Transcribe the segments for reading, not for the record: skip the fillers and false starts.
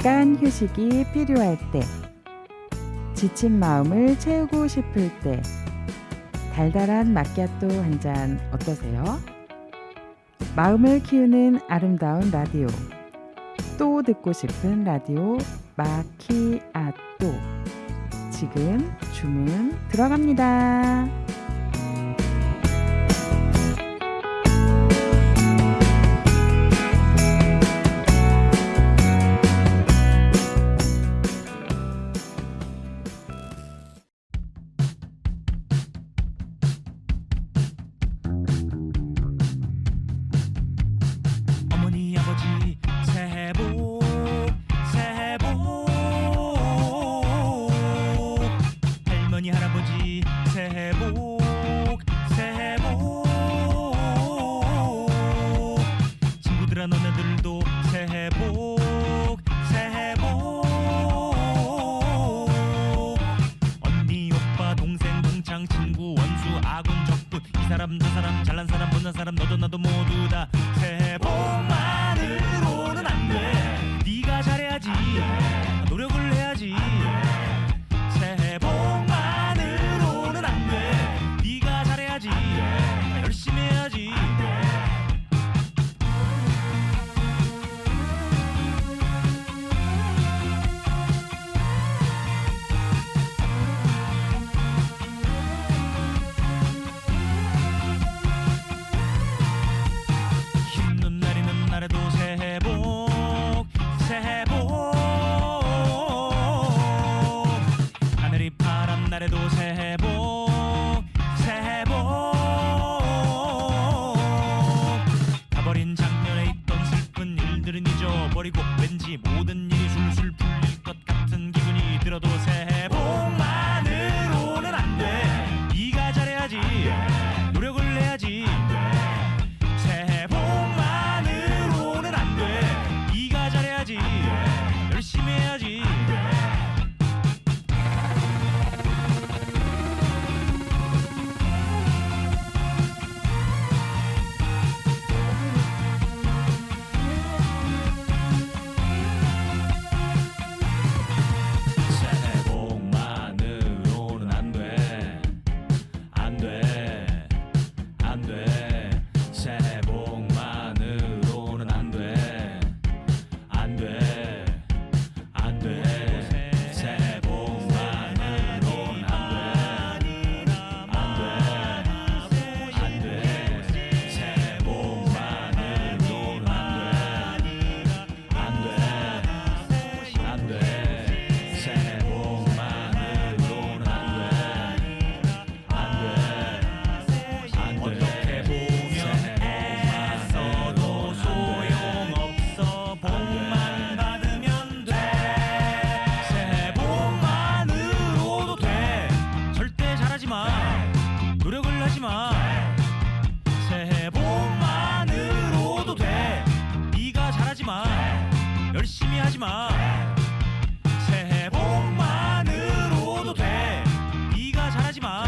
잠깐 휴식이 필요할 때, 지친 마음을 채우고 싶을 때, 달달한 마키아토 한 잔 어떠세요? 마음을 키우는 아름다운 라디오, 또 듣고 싶은 라디오 마키아토. 지금 주문 들어갑니다. 어머니 아버지 새해 복 새해 복 할머니 할아버지 새해 복 새해 복 친구들아 너네들도 새해 복 새해 복 언니 오빠 동생 동창 친구 원수 아군 적군 이 사람 저 사람 잘난 사람 못난 사람 너도 나도 모두 다 새해 복만으로는 안돼 네가 잘해야지 노력을 해야지 새해 복만으로는 안돼 네가 잘해야지 열심히 해야지 힘든 날 있는 날에도 새해 복 새해 복 하늘이 파란 날에도 새해 복 새해 복 가버린 작년에 있던 슬픈 일들은 잊어버리고 왠지 모든 일이 술술 풀릴 것 같은 기분이 들어도 새해 복만으로는 안돼 네가 잘해야지 노력을 해야지 새해 복만으로는 안돼 네가 잘해야지 열심히 해야지 새해 복만으로는 안돼 안돼 안돼 새해 복만으로는 안돼 안돼 안돼 새해 복만으로는 안돼 안돼 안돼 새해 복만으로는 안돼 안돼 안돼 새해 복만으로는 안돼 어떻게 보면 애써도 소용없어 복만 받으면 돼 새해 복만으로도 돼 절대 잘하지마 노력을 하지마 새해 복만으로도 돼 네가 잘하지마 열심히 하지마 새해 복만으로도 돼 네가 잘하지마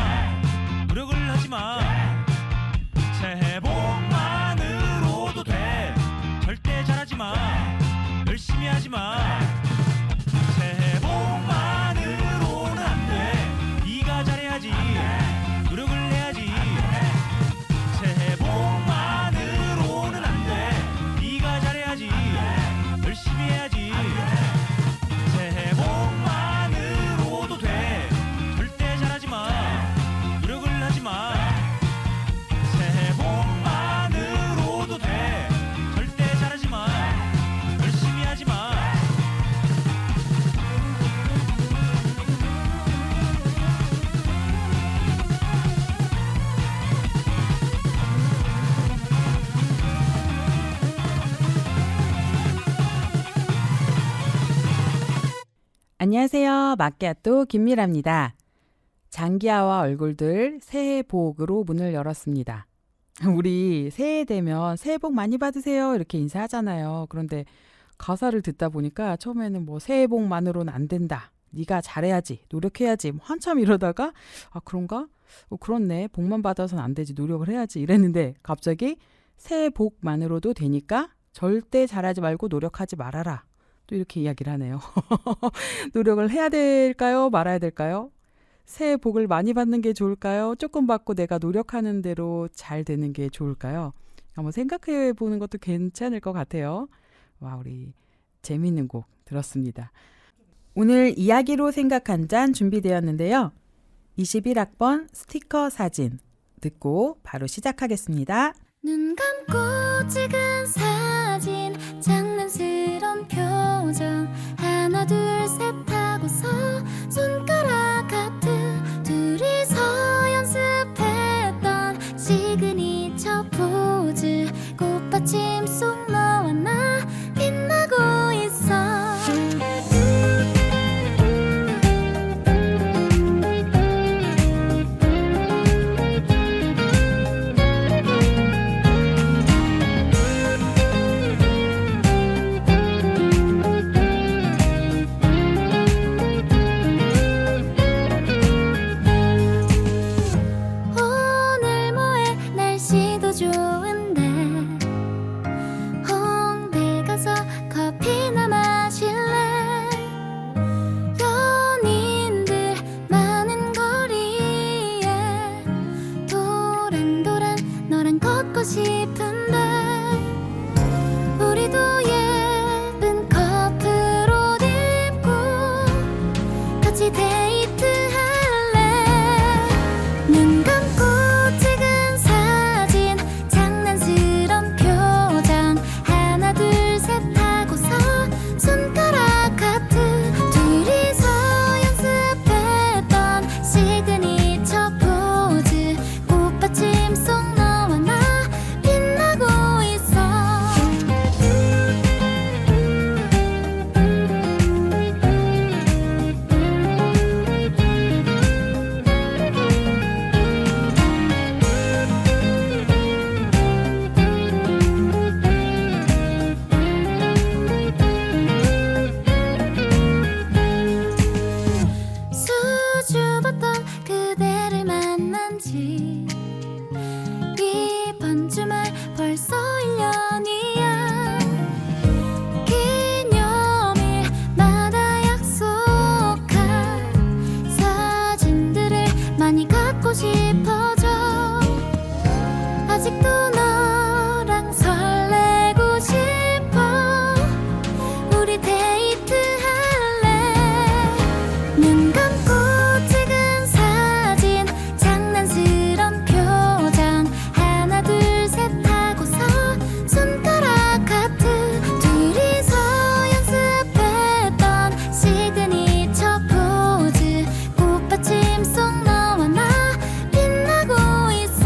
노력을 하지마 새해 복만으로도 돼 절대 잘하지마 열심히 하지마 새해 복만으로는 안돼 네가 잘해야지 노력을 해야지 새해 복만으로는 안돼 네가 잘해야지 열심히 해야지 새해 복만으로도 돼 절대 잘하지마 노력을 하지마 새해 복만으로도 돼 절대 잘하지마 열심히 하지마 안녕하세요. 마키아토 김미라입니다. 장기하와 얼굴들 새해 복으로 문을 열었습니다. 우리 새해 되면 새해 복 많이 받으세요 이렇게 인사하잖아요. 그런데 가사를 듣다 보니까 처음에는 뭐 새해 복만으로는 안 된다. 네가 잘해야지, 노력해야지. 한참 이러다가 아 그런가? 그렇네. 복만 받아서는 안 되지. 노력을 해야지. 이랬는데 갑자기 새해 복만으로도 되니까 절대 잘하지 말고 노력하지 말아라. 또 이렇게 이야기를 하네요. 노력을 해야 될까요? 말아야 될까요? 새해 복을 많이 받는 게 좋을까요? 조금 받고 내가 노력하는 대로 잘 되는 게 좋을까요? 한번 생각해 보는 것도 괜찮을 것 같아요. 와, 우리 재미있는 곡 들었습니다. 오늘 이야기로 생각한 잔 준비되었는데요. 21학번 스티커 사진 듣고 바로 시작하겠습니다. 눈 감고 찍은 사진 장난스런 표정 하나 둘 셋 하고서 손가락 하트 둘이서 연습했던 시그니처 포즈 꽃받침 속 너와 나 빛나고 있어 오늘 뭐해 날씨도 좋은데 홍대 가서 커피나 마실래 연인들 많은 거리에 도란도란 너랑 걷고 싶은데 우리도 예쁜 커플 옷 입고 같이 데이트할래 눈 감고 찍은 사진 장난스런 표정 하나 둘 셋 하고서 손가락 하트 둘이서 연습했던 시그니처 포즈 꽃받침 속 너와 나 빛나고 있어 수줍었던 그대를 만난 지 이번 주말 벌써 1년이야 기념일마다 약속한 사진들을 많이 갖고 싶어져 아직도 너랑 설레고 싶어 우리 데이트할래 눈 감고 찍은 사진 장난스런 표정 하나 둘 셋 하고서 손가락 하트 둘이서 연습했던 시그니처 포즈 꽃받침 속 너와 나 빛나고 있어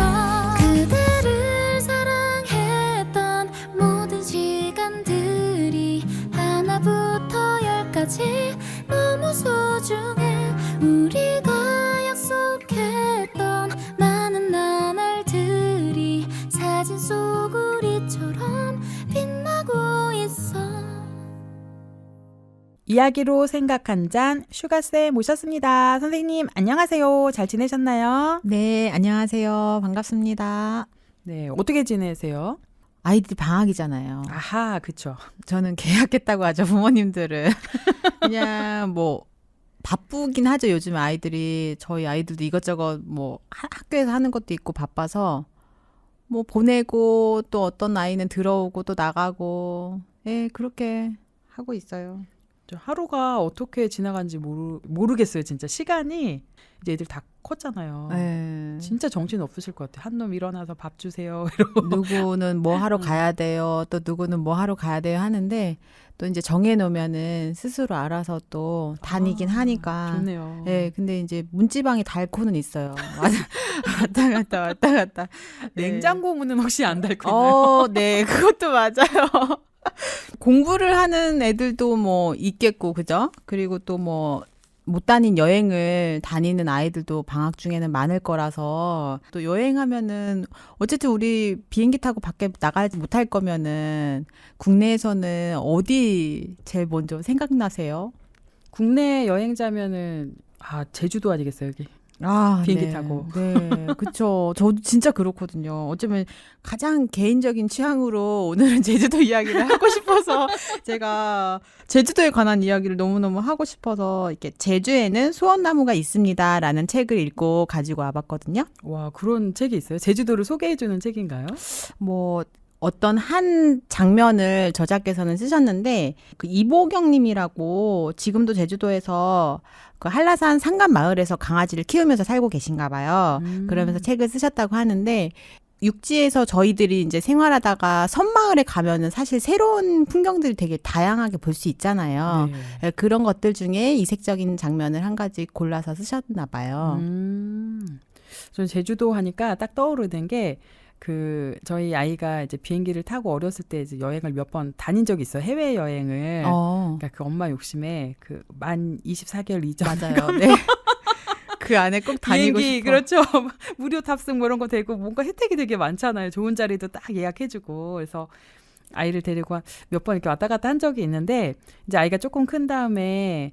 그대를 사랑했던 모든 시간들이 하나부터 열까지 너무 소중해 우리가 약속했던 많은 나날들이 사진 속 우리처럼 빛나고 있어 이야기로 생각한 잔 슈가쌤 모셨습니다. 선생님 안녕하세요. 잘 지내셨나요? 네, 안녕하세요. 반갑습니다. 네, 어떻게 지내세요? 아이들이 방학이잖아요. 아하, 그쵸. 저는 계약했다고 하죠, 부모님들은. 그냥 뭐 바쁘긴 하죠. 요즘 아이들이 저희 아이들도 이것저것 뭐 학교에서 하는 것도 있고 바빠서 뭐 보내고 또 어떤 아이는 들어오고 또 나가고 예, 그렇게 하고 있어요. 저 하루가 어떻게 지나간지 모르겠어요. 진짜 시간이 이제 애들 다 컸잖아요. 예. 진짜 정신 없으실 것 같아요. 한 놈 일어나서 밥 주세요. 이러고. 누구는 뭐 하러 가야 돼요. 또 누구는 뭐 하러 가야 돼요 하는데 또 이제 정해 놓으면은 스스로 알아서 또 다니긴 하니까. 좋네요. 예, 근데 이제 문지방이 닳고는 있어요. 왔다 갔다 왔다 갔다. 냉장고 문은 혹시 안 닫고 있나요? 네, 그것도 맞아요. 공부를 하는 애들도 뭐 있겠고, 그죠? 그리고 또 뭐 못 다닌 여행을 다니는 아이들도 방학 중에는 많을 거라서 또 여행하면은 어쨌든 우리 비행기 타고 밖에 나가지 못할 거면은 국내에서는 어디 제일 먼저 생각나세요? 국내 여행자면은 제주도 아니겠어요, 여기. 비행기 네. 타고. 네, 그쵸. 저도 진짜 그렇거든요. 어쩌면 가장 개인적인 취향으로 오늘은 제주도 이야기를 하고 싶어서 제가 제주도에 관한 이야기를 너무너무 하고 싶어서 이렇게 제주에는 소원나무가 있습니다라는 책을 읽고 가지고 와봤거든요. 와, 그런 책이 있어요? 제주도를 소개해주는 책인가요? 뭐 어떤 한 장면을 저자께서는 쓰셨는데 그 이보경님이라고 지금도 제주도에서 그 한라산 산간 마을에서 강아지를 키우면서 살고 계신가 봐요. 그러면서 책을 쓰셨다고 하는데 육지에서 저희들이 이제 생활하다가 섬마을에 가면은 사실 새로운 풍경들이 되게 다양하게 볼 수 있잖아요. 네. 그런 것들 중에 이색적인 장면을 한 가지 골라서 쓰셨나 봐요. 저는 제주도 하니까 딱 떠오르는 게 저희 아이가 이제 비행기를 타고 어렸을 때 이제 여행을 몇 번 다닌 적이 있어요. 해외 여행을. 그러니까 그 엄마 욕심에 만 24개월 이전. 맞아요. 네. 그 안에 꼭 다니고 비행기, 싶어. 그렇죠. 무료 탑승 뭐 이런 거 되고 뭔가 혜택이 되게 많잖아요. 좋은 자리도 딱 예약해주고. 그래서 아이를 데리고 몇 번 이렇게 왔다 갔다 한 적이 있는데 이제 아이가 조금 큰 다음에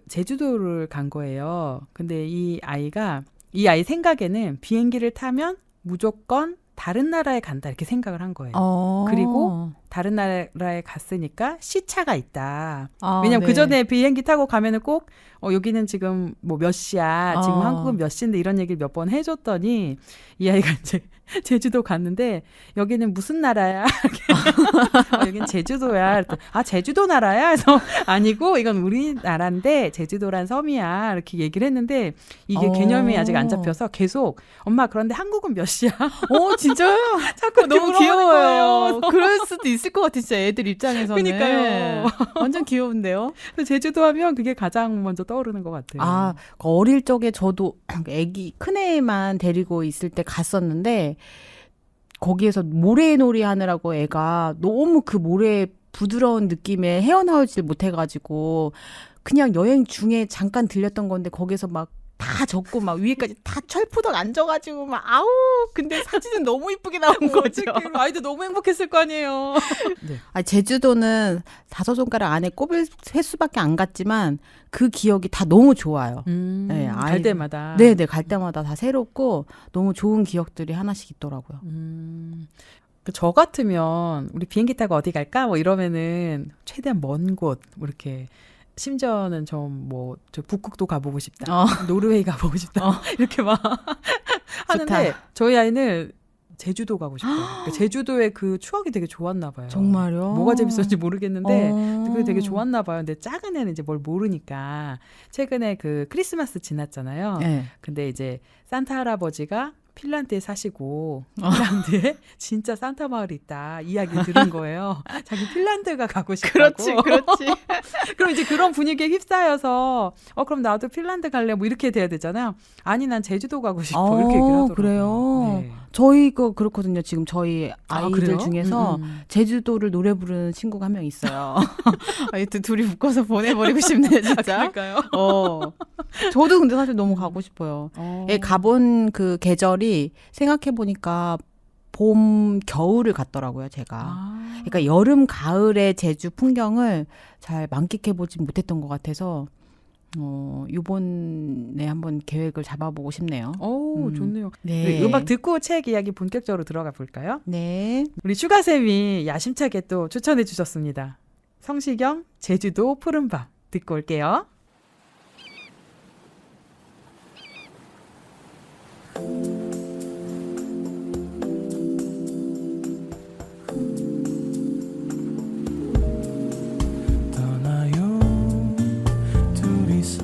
제주도를 간 거예요. 근데 이 아이 생각에는 비행기를 타면 무조건 다른 나라에 간다 이렇게 생각을 한 거예요. 그리고 다른 나라에 갔으니까 시차가 있다. 왜냐면 그 전에 비행기 타고 가면은 꼭 여기는 지금 뭐 몇 시야, 지금 한국은 몇 시인데 이런 얘기를 몇 번 해줬더니 이 아이가 이제 제주도 갔는데 여기는 무슨 나라야? 여긴 제주도야. 그랬더니, 제주도 나라야? 그래서 아니고 이건 우리나라인데 제주도란 섬이야. 이렇게 얘기를 했는데 이게 개념이 아직 안 잡혀서 계속 엄마 그런데 한국은 몇 시야? 진짜요? 자꾸 너무 물어보는 귀여워요. 거예요. 그럴 수도 있을 것 같아, 진짜 애들 입장에서는. 그러니까요. 완전 귀여운데요? 제주도 하면 그게 가장 먼저 떠오르는 것 같아요. 어릴 적에 저도 애기, 큰애만 데리고 있을 때 갔었는데, 거기에서 모래놀이 하느라고 애가 너무 그 모래의 부드러운 느낌에 헤어나오질 못해가지고, 그냥 여행 중에 잠깐 들렸던 건데, 거기서 막 다 젖고 막 위에까지 다 철푸덕 앉아가지고 막 아우 근데 사진은 너무 이쁘게 나온 거죠. 아이도 너무 행복했을 거 아니에요. 제주도는 5손가락 안에 꼽을 횟수밖에 안 갔지만 그 기억이 다 너무 좋아요. 네, 갈 때마다. 네네, 갈 때마다 다 새롭고 너무 좋은 기억들이 하나씩 있더라고요. 저 같으면 우리 비행기 타고 어디 갈까? 뭐 이러면은 최대한 먼 곳, 뭐 이렇게 심지어는 저 북극도 가보고 싶다. 노르웨이 가보고 싶다. 이렇게 막 하는데 저희 아이는 제주도 가고 싶어요. 그러니까 제주도의 그 추억이 되게 좋았나 봐요. 정말요? 뭐가 재밌었는지 모르겠는데 그게 되게 좋았나 봐요. 근데 작은 애는 이제 뭘 모르니까 최근에 크리스마스 지났잖아요. 네. 근데 이제 산타 할아버지가 핀란드에 사시고 핀란드에 진짜 산타 마을이 있다 이야기 들은 거예요. 자기 핀란드가 가고 싶다고. 그렇지. 그럼 이제 그런 분위기에 휩싸여서 그럼 나도 핀란드 갈래 뭐 이렇게 돼야 되잖아요. 아니 난 제주도 가고 싶어 이렇게 얘기를 하더라고요. 그래요? 네. 저희가 그렇거든요. 지금 저희 아이들 그래요? 중에서 제주도를 노래 부르는 친구가 한 명 있어요. 하여튼 둘이 묶어서 보내버리고 싶네요, 진짜. 그러니까요. 저도 근데 사실 너무 가고 싶어요. 가본 그 계절이 생각해보니까 봄, 겨울을 갔더라고요, 제가. 그러니까 여름, 가을의 제주 풍경을 잘 만끽해보지 못했던 것 같아서 이번에 한번 계획을 잡아보고 싶네요. 좋네요. 네. 우리 음악 듣고 책 이야기 본격적으로 들어가 볼까요? 네. 우리 슈가쌤이 야심차게 또 추천해 주셨습니다. 성시경 제주도 푸른밤 듣고 올게요. 떠나요 둘이서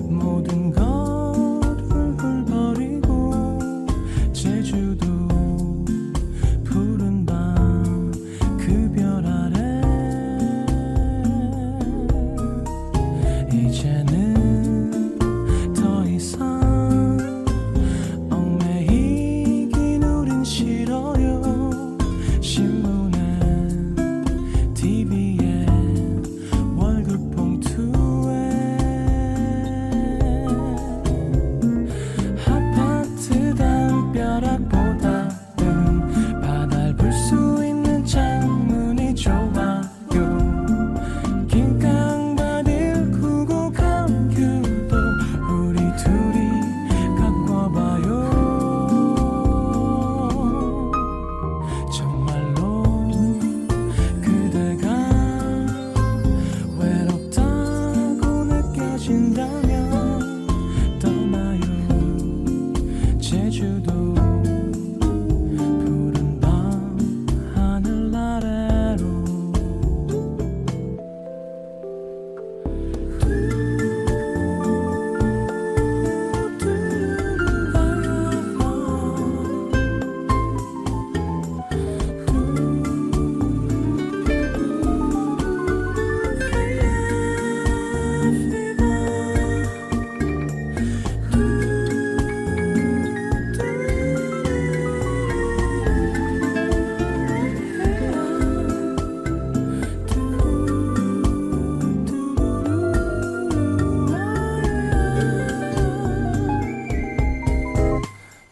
모든 걸 훌훌 버리고 제주도 푸른 밤 그 별 아래 이제는 더 이상 얽매이긴 우린 싫어요. 신문엔 TV에 월급 봉투에 아파트 담벼락보다는 바다를 볼 수 있는 창문이 좋아요. 긴 강바디를 구고 가면 느껴진다면 떠나요 제주도 푸른 밤 하늘 아래로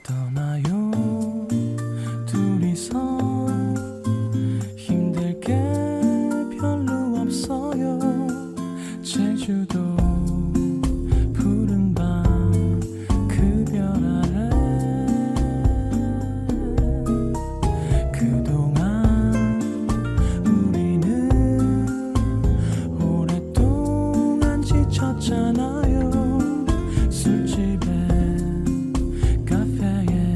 떠나요 둘이서 힘들 게 별로 없어요 제주도 푸른 밤 그 별 아래 그동안 우리는 오랫동안 지쳤잖아요 술집에 카페에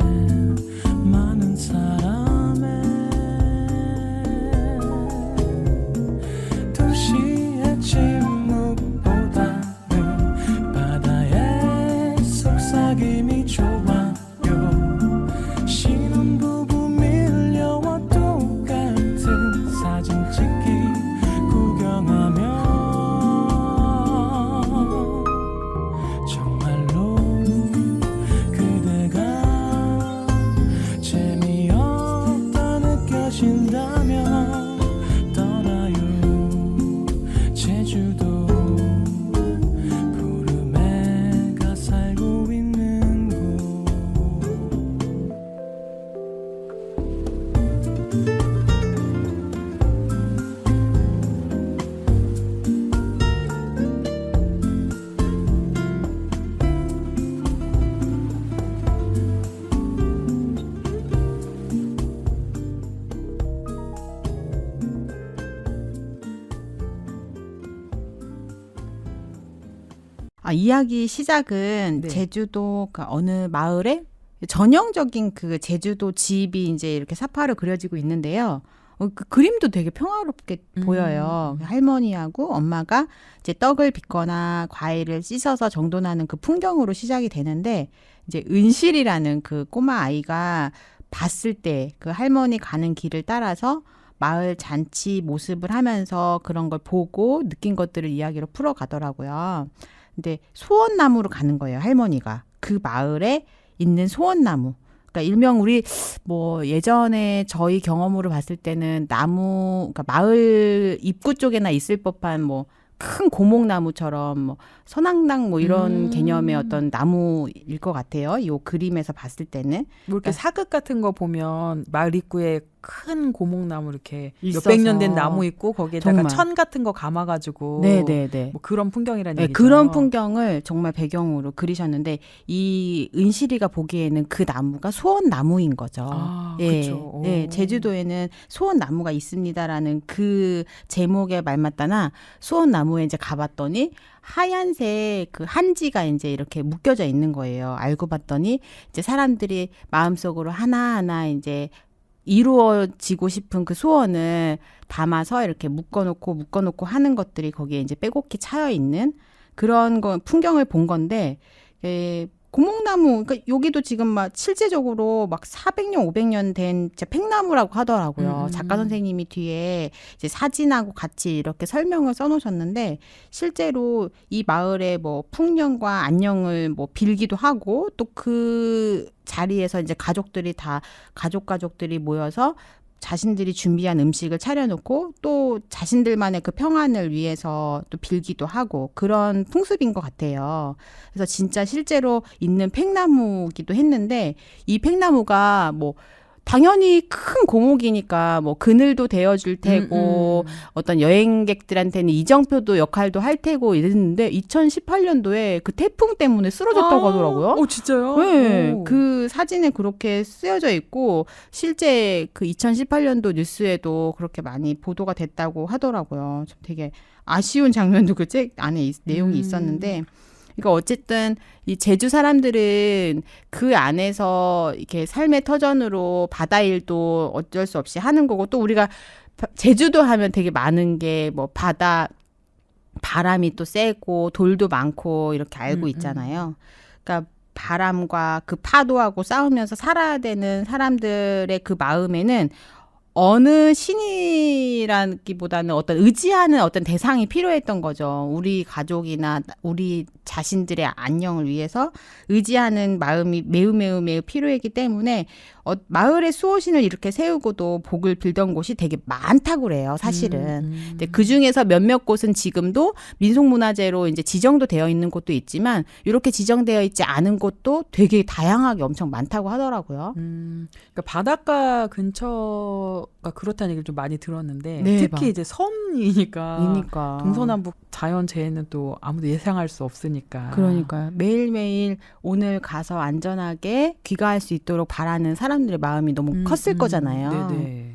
많은 사람에 도시의 침묵보다는 바다의 속삭임이 좋아요 신혼부부 밀려와 똑같은 사진 찍기 구경하며 정말로 그대가 재미없다 느껴진다면 떠나요 제주도 푸르메가 살고 있는 곳 이야기 시작은 네. 제주도 그 어느 마을에 전형적인 그 제주도 집이 이제 이렇게 사파로 그려지고 있는데요. 그 그림도 되게 평화롭게 보여요. 할머니하고 엄마가 이제 떡을 빚거나 과일을 씻어서 정돈하는 그 풍경으로 시작이 되는데 이제 은실이라는 그 꼬마 아이가 봤을 때 그 할머니 가는 길을 따라서 마을 잔치 모습을 하면서 그런 걸 보고 느낀 것들을 이야기로 풀어가더라고요. 근데 소원나무로 가는 거예요, 할머니가. 그 마을에 있는 소원나무. 그러니까 일명 우리 뭐 예전에 저희 경험으로 봤을 때는 나무, 그러니까 마을 입구 쪽에나 있을 법한 뭐 큰 고목나무처럼 뭐 선앙당 뭐 이런 개념의 어떤 나무일 것 같아요. 이 그림에서 봤을 때는. 뭐 이렇게 사극 같은 거 보면 마을 입구에 큰 고목나무 이렇게 있어서. 몇백 년 된 나무 있고 거기에다가 정말. 천 같은 거 감아가지고 네네네. 뭐 그런 풍경이라는 네, 얘기죠. 그런 풍경을 정말 배경으로 그리셨는데 이 은실이가 보기에는 그 나무가 소원나무인 거죠. 아, 예, 그쵸. 예, 오. 제주도에는 소원나무가 있습니다라는 그 제목에 말맞다나 소원나무에 이제 가봤더니 하얀색 그 한지가 이제 이렇게 묶여져 있는 거예요. 알고 봤더니 이제 사람들이 마음속으로 하나하나 이제 이루어지고 싶은 그 소원을 담아서 이렇게 묶어놓고 하는 것들이 거기에 이제 빼곡히 차여 있는 그런 거 풍경을 본 건데 고목나무, 그러니까 여기도 지금 막 실제적으로 막 400년, 500년 된 진짜 팽나무라고 하더라고요. 작가 선생님이 뒤에 이제 사진하고 같이 이렇게 설명을 써놓으셨는데 실제로 이 마을의 뭐 풍년과 안녕을 뭐 빌기도 하고 또 그 자리에서 이제 가족들이 모여서 자신들이 준비한 음식을 차려놓고 또 자신들만의 그 평안을 위해서 또 빌기도 하고 그런 풍습인 것 같아요. 그래서 진짜 실제로 있는 팽나무기도 했는데 이 팽나무가 뭐 당연히 큰 고목이니까 뭐 그늘도 되어줄 테고 어떤 여행객들한테는 이정표도 역할도 할 테고 이랬는데 2018년도에 그 태풍 때문에 쓰러졌다고 하더라고요. 진짜요? 네, 오. 그 사진에 그렇게 쓰여져 있고 실제 그 2018년도 뉴스에도 그렇게 많이 보도가 됐다고 하더라고요. 좀 되게 아쉬운 장면도 그 책 안에 내용이 있었는데, 그러니까 어쨌든 이 제주 사람들은 그 안에서 이렇게 삶의 터전으로 바다 일도 어쩔 수 없이 하는 거고, 또 우리가 제주도 하면 되게 많은 게 뭐 바다 바람이 또 세고 돌도 많고 이렇게 알고 있잖아요. 그러니까 바람과 그 파도하고 싸우면서 살아야 되는 사람들의 그 마음에는 어느 신이라기보다는 어떤 의지하는 어떤 대상이 필요했던 거죠. 우리 가족이나 우리 자신들의 안녕을 위해서 의지하는 마음이 매우 매우 매우 필요했기 때문에 마을의 수호신을 이렇게 세우고도 복을 빌던 곳이 되게 많다고 그래요, 사실은. 근데 그 중에서 몇몇 곳은 지금도 민속문화재로 이제 지정도 되어 있는 곳도 있지만 이렇게 지정되어 있지 않은 곳도 되게 다양하게 엄청 많다고 하더라고요. 그러니까 바닷가 근처가 그렇다는 얘기를 좀 많이 들었는데 네, 특히 이제 섬이니까 그러니까. 동서남북 자연재해는 또 아무도 예상할 수 없으니까. 그러니까요. 매일매일 오늘 가서 안전하게 귀가할 수 있도록 바라는 사람들의 마음이 너무 컸을 거잖아요. 네네.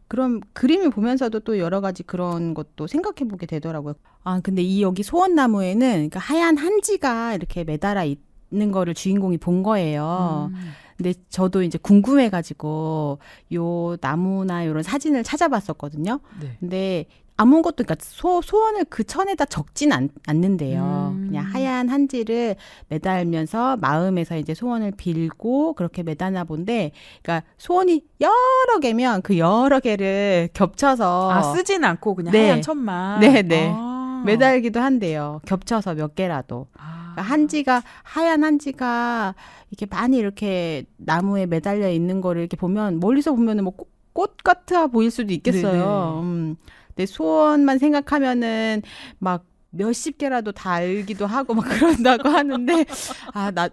그럼 그림을 보면서도 또 여러 가지 그런 것도 생각해 보게 되더라고요. 아, 근데 이 여기 소원나무에는 그러니까 하얀 한지가 이렇게 매달아 있는 거를 주인공이 본 거예요. 근데 저도 이제 궁금해가지고 요 나무나 이런 사진을 찾아봤었거든요. 네. 근데 아무것도 그러니까 소원을 그 천에다 적진 않는데요. 그냥 하얀 한지를 매달면서 마음에서 이제 소원을 빌고 그렇게 매달나 본데, 그러니까 소원이 여러 개면 그 여러 개를 겹쳐서 쓰진 않고 그냥 네. 하얀 천만. 네. 아. 매달기도 한대요. 겹쳐서 몇 개라도. 아. 그러니까 하얀 한지가 이렇게 많이 이렇게 나무에 매달려 있는 거를 이렇게 보면 멀리서 보면은 뭐 꽃 같아 보일 수도 있겠어요. 근데 소원만 생각하면은 막 몇십 개라도 달기도 하고 막 그런다고 하는데,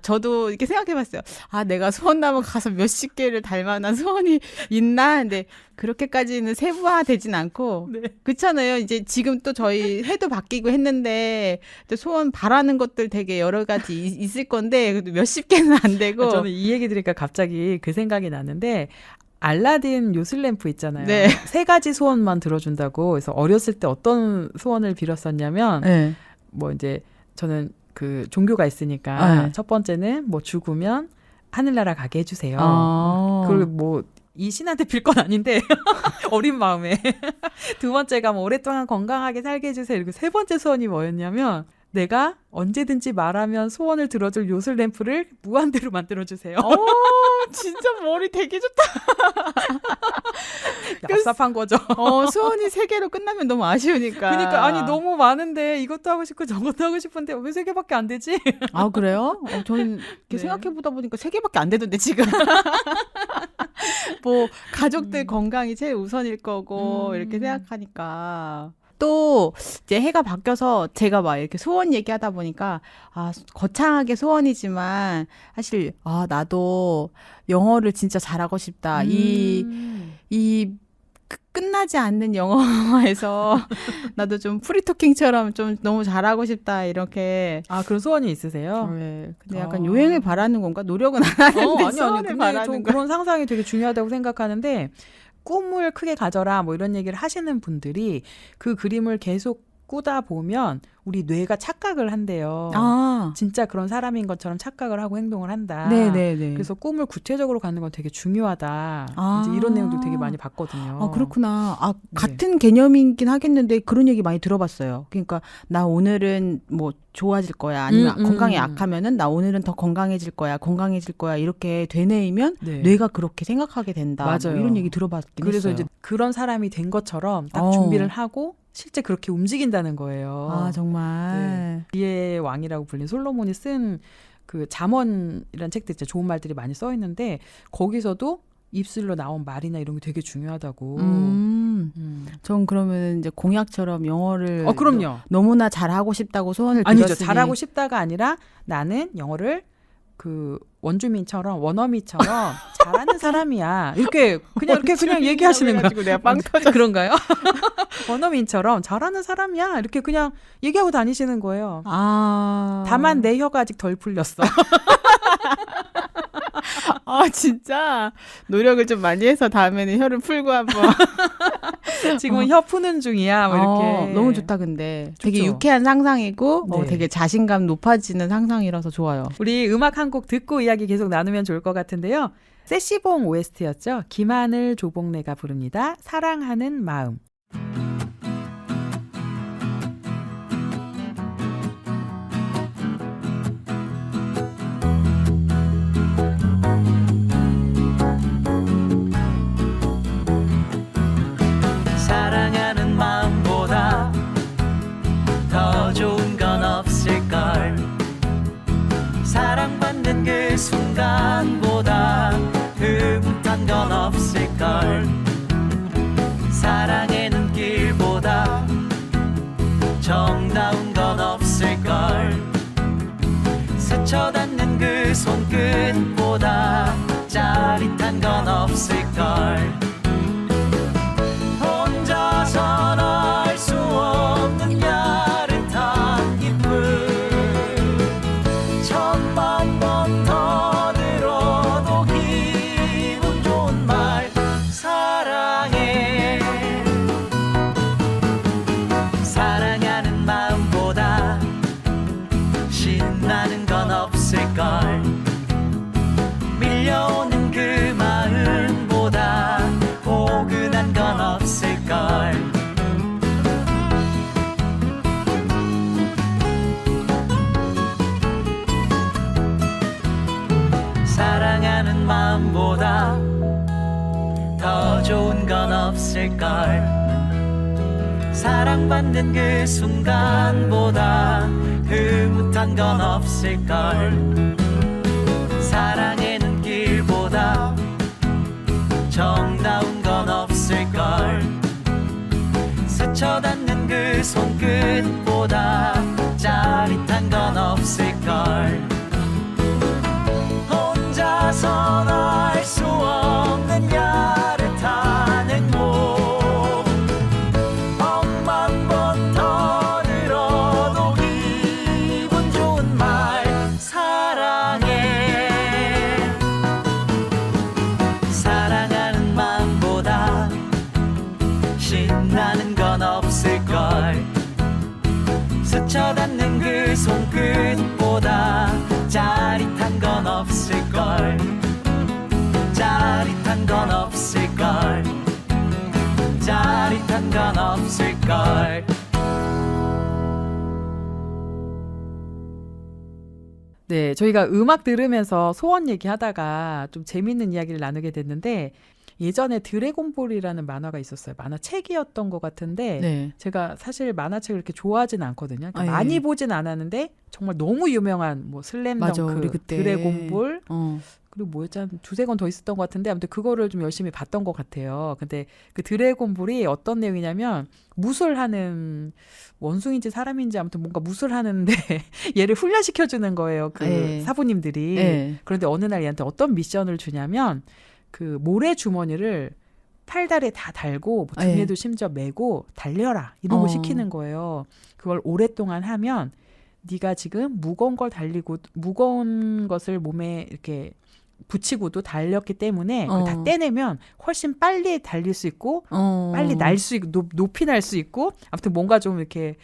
저도 이렇게 생각해봤어요. 내가 소원나무 가서 몇십 개를 달 만한 소원이 있나? 근데 그렇게까지는 세부화되진 않고, 네. 그렇잖아요. 이제 지금 또 저희 해도 바뀌고 했는데, 또 소원 바라는 것들 되게 여러 가지 있을 건데, 그래도 몇십 개는 안 되고. 저는 이 얘기 들으니까 갑자기 그 생각이 나는데, 알라딘 요술램프 있잖아요. 네. 3가지 소원만 들어준다고. 그래서 어렸을 때 어떤 소원을 빌었었냐면, 네. 뭐 이제 저는 그 종교가 있으니까 네. 첫 번째는 뭐 죽으면 하늘나라 가게 해주세요. 그리고 뭐 이 신한테 빌 건 아닌데 어린 마음에 두 번째가 뭐 오랫동안 건강하게 살게 해주세요. 그리고 세 번째 소원이 뭐였냐면, 내가 언제든지 말하면 소원을 들어줄 요술 램프를 무한대로 만들어주세요. 진짜 머리 되게 좋다. 얍삽한 거죠. 소원이 3개로 끝나면 너무 아쉬우니까. 그러니까 아니 너무 많은데 이것도 하고 싶고 저것도 하고 싶은데 왜 3개밖에 안 되지? 아, 그래요? 저는 이렇게 네. 생각해보다 보니까 3개밖에 안 되던데, 지금. 뭐, 가족들 건강이 제일 우선일 거고, 이렇게 생각하니까. 또, 이제 해가 바뀌어서 제가 막 이렇게 소원 얘기하다 보니까, 거창하게 소원이지만, 사실, 나도 영어를 진짜 잘하고 싶다. 끝나지 않는 영어에서 나도 좀 프리토킹처럼 좀 너무 잘하고 싶다, 이렇게. 그런 소원이 있으세요? 네. 근데 약간 요행을 바라는 건가? 노력은 안 하는데 소원을 근데 바라는 좀 거. 그런 상상이 되게 중요하다고 생각하는데, 꿈을 크게 가져라 뭐 이런 얘기를 하시는 분들이 그 그림을 계속 꾸다 보면 우리 뇌가 착각을 한대요. 진짜 그런 사람인 것처럼 착각을 하고 행동을 한다. 네네네. 그래서 꿈을 구체적으로 갖는 건 되게 중요하다. 이제 이런 내용들 되게 많이 봤거든요. 그렇구나. 네. 같은 개념이긴 하겠는데 그런 얘기 많이 들어봤어요. 그러니까 나 오늘은 뭐 좋아질 거야. 아니면 건강이 악하면은 나 오늘은 더 건강해질 거야. 이렇게 되뇌이면 네. 뇌가 그렇게 생각하게 된다. 맞아요. 뭐 이런 얘기 들어봤긴 그래서 했어요. 이제 그런 사람이 된 것처럼 딱 준비를 하고 실제 그렇게 움직인다는 거예요. 정말. 지혜의 왕이라고 불린 솔로몬이 쓴 그 잠언이라는 책들 있잖아요. 좋은 말들이 많이 써 있는데 거기서도 입술로 나온 말이나 이런 게 되게 중요하다고. 전 그러면 이제 공약처럼 영어를 그럼요. 너무나 잘하고 싶다고 소원을 아니죠. 빌었으니. 잘하고 싶다가 아니라 나는 영어를 그 원주민처럼 원어민처럼 잘하는 사람이야. 이렇게 그냥 얘기하시는 거예요. 내가 빵 터져. 그런가요? 원어민처럼 잘하는 사람이야. 이렇게 그냥 얘기하고 다니시는 거예요. 아. 다만 내 혀가 아직 덜 풀렸어. 아, 진짜 노력을 좀 많이 해서 다음에는 혀를 풀고 한번. 지금은 혀 푸는 중이야. 뭐 이렇게. 너무 좋다, 근데. 되게 좋죠? 유쾌한 상상이고, 네. 되게 자신감 높아지는 상상이라서 좋아요. 우리 음악 한 곡 듣고 이야기 계속 나누면 좋을 것 같은데요. 세시봉 OST였죠. 김하늘 조봉래가 부릅니다. 사랑하는 마음. 사랑하는 마음보다 더 좋은 건 없을걸. 사랑받는 그 순간보다 흐뭇한 건 없을걸. 사랑의 눈길보다 정다운 건 없을걸. 스쳐닿는 그 손끝보다 짜릿한 건 없을걸. 혼자선 알 수 없는 야릇한 기쁨. 천만 번 더 들어도 기분 좋은 말. 사랑해. 사랑하는 마음보다 신나는 건 없을걸. 밀려오는 그 마음보다 포근한 건 없을걸. 사랑하는 마음보다 더 좋은 건 없을걸. 사랑받는 그 순간보다 흐뭇한 건 없을걸. 사랑의 눈길보다 정다운 건 없을걸. 스쳐닿는 그 손끝보다 짜릿한 건 없을걸. 혼자선 알 수 없는 야릇한 행복. 억만 번 더 들어도 기분 좋은 말. 사랑해. 사랑하는 마음보다 신나는 건 없을걸. 스쳐닿는 그 손끝보다 짜릿한 건 없을걸. 짜릿한 건 없을걸. 짜릿한 건 없을걸. 네, 저희가 음악 들으면서 소원 얘기하다가 좀 재밌는 이야기를 나누게 됐는데 예전에 드래곤볼이라는 만화가 있었어요. 만화책이었던 것 같은데 네. 제가 사실 만화책을 그렇게 좋아하진 않거든요. 그러니까 아, 예. 많이 보진 않았는데 정말 너무 유명한 뭐 맞아, 슬램덩크, 우리 그때. 드래곤볼 어. 그리고 뭐였지? 두세 권 더 있었던 것 같은데 아무튼 그거를 좀 열심히 봤던 것 같아요. 근데 그 드래곤볼이 어떤 내용이냐면 무술하는 원숭인지 사람인지 아무튼 뭔가 무술하는데 얘를 훈련시켜주는 거예요. 그 네. 사부님들이. 네. 그런데 어느 날 얘한테 어떤 미션을 주냐면 그 모래 주머니를 팔다리에 다 달고 뭐 등에도 심지어 메고 달려라 이런 거 시키는 거예요. 그걸 오랫동안 하면 네가 지금 무거운 걸 달리고 무거운 것을 몸에 이렇게 붙이고도 달렸기 때문에 그걸 다 떼내면 훨씬 빨리 달릴 수 있고 빨리 날 수 있고 높이 날 수 있고 아무튼 뭔가 좀 이렇게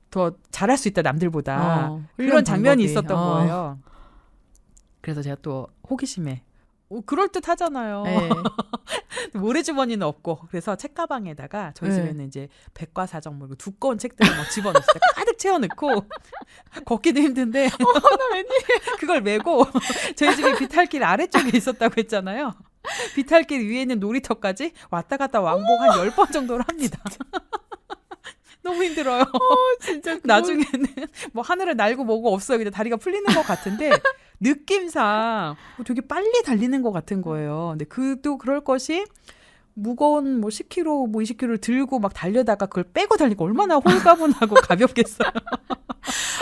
더 잘할 수 있다 남들보다 그런 장면이 있었던 거예요. 그래서 제가 또 호기심에 그럴듯 하잖아요. 네. 모래주머니는 없고 그래서 책가방에다가 저희 집에는 이제 백과사전 뭐 두꺼운 책들을 막 집어넣었어요. 가득 채워넣고 걷기도 힘든데 나 웬일이야. 그걸 메고 저희 집에 비탈길 아래쪽에 있었다고 했잖아요. 비탈길 위에 있는 놀이터까지 왔다 갔다 왕복 한 10번 정도를 합니다. 너무 힘들어요. 진짜 나중에는 뭐 하늘을 날고 뭐고 없어요. 그냥 다리가 풀리는 것 같은데 느낌상 되게 빨리 달리는 것 같은 거예요. 근데 그도 그럴 것이 무거운 뭐 10kg, 뭐 20kg를 들고 막 달려다가 그걸 빼고 달리고 얼마나 홀가분하고 가볍겠어요.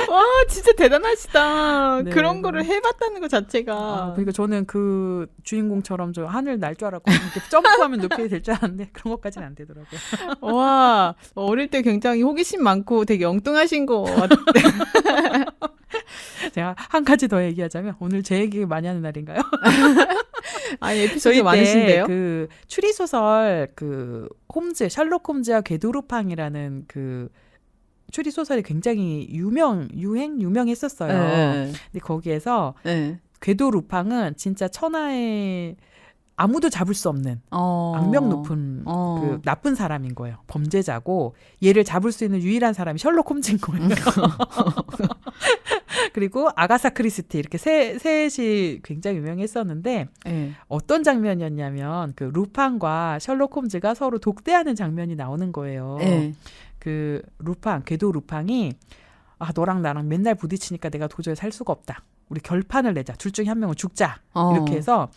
와, 진짜 대단하시다. 네. 그런 거를 해봤다는 것 자체가. 그러니까 저는 그 주인공처럼 저 하늘 날 줄 알았고 이렇게 점프하면 높이 될 줄 알았는데 그런 것까지는 안 되더라고요. 와, 어릴 때 굉장히 호기심 많고 되게 엉뚱하신 거 같아요. 제가 한 가지 더 얘기하자면 오늘 제 얘기 많이 하는 날인가요? 아니, 에피소드 저희 많으신데요? 그 추리 소설 그 홈즈 셜록 홈즈와 궤도루팡이라는 그 추리 소설이 굉장히 유명했었어요. 네. 근데 거기에서 네. 궤도루팡은 진짜 천하에 아무도 잡을 수 없는 악명 높은 그 나쁜 사람인 거예요. 범죄자고 얘를 잡을 수 있는 유일한 사람이 셜록 홈즈인 거예요. 그리고 아가사 크리스티 이렇게 셋이 굉장히 유명했었는데 네. 어떤 장면이었냐면 그 루팡과 셜록 홈즈가 서로 독대하는 장면이 나오는 거예요. 네. 그 궤도 루팡이 너랑 나랑 맨날 부딪히니까 내가 도저히 살 수가 없다. 우리 결판을 내자. 둘 중에 한 명은 죽자. 이렇게 해서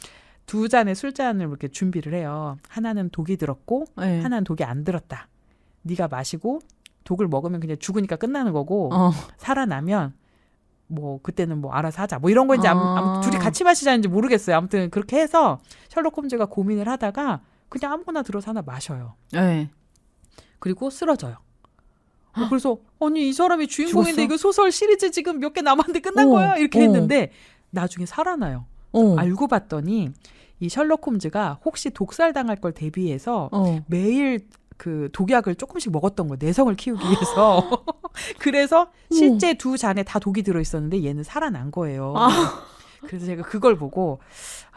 두 잔의 술잔을 이렇게 준비를 해요. 하나는 독이 들었고 네. 하나는 독이 안 들었다. 네가 마시고 독을 먹으면 그냥 죽으니까 끝나는 거고 살아나면 뭐 그때는 뭐 알아서 하자. 뭐 이런 거인지 아무튼 둘이 같이 마시자는지 모르겠어요. 아무튼 그렇게 해서 셜록 홈즈가 고민을 하다가 그냥 아무거나 들어서 하나 마셔요. 네. 그리고 쓰러져요. 그래서 아니 이 사람이 주인공인데 죽었어? 이거 소설 시리즈 지금 몇 개 남았는데 끝난 거야? 이렇게 했는데 나중에 살아나요. 알고 봤더니 이 셜록 홈즈가 혹시 독살 당할 걸 대비해서 매일 그 독약을 조금씩 먹었던 거예요. 내성을 키우기 위해서. 그래서 실제 두 잔에 다 독이 들어 있었는데 얘는 살아난 거예요. 그래서 제가 그걸 보고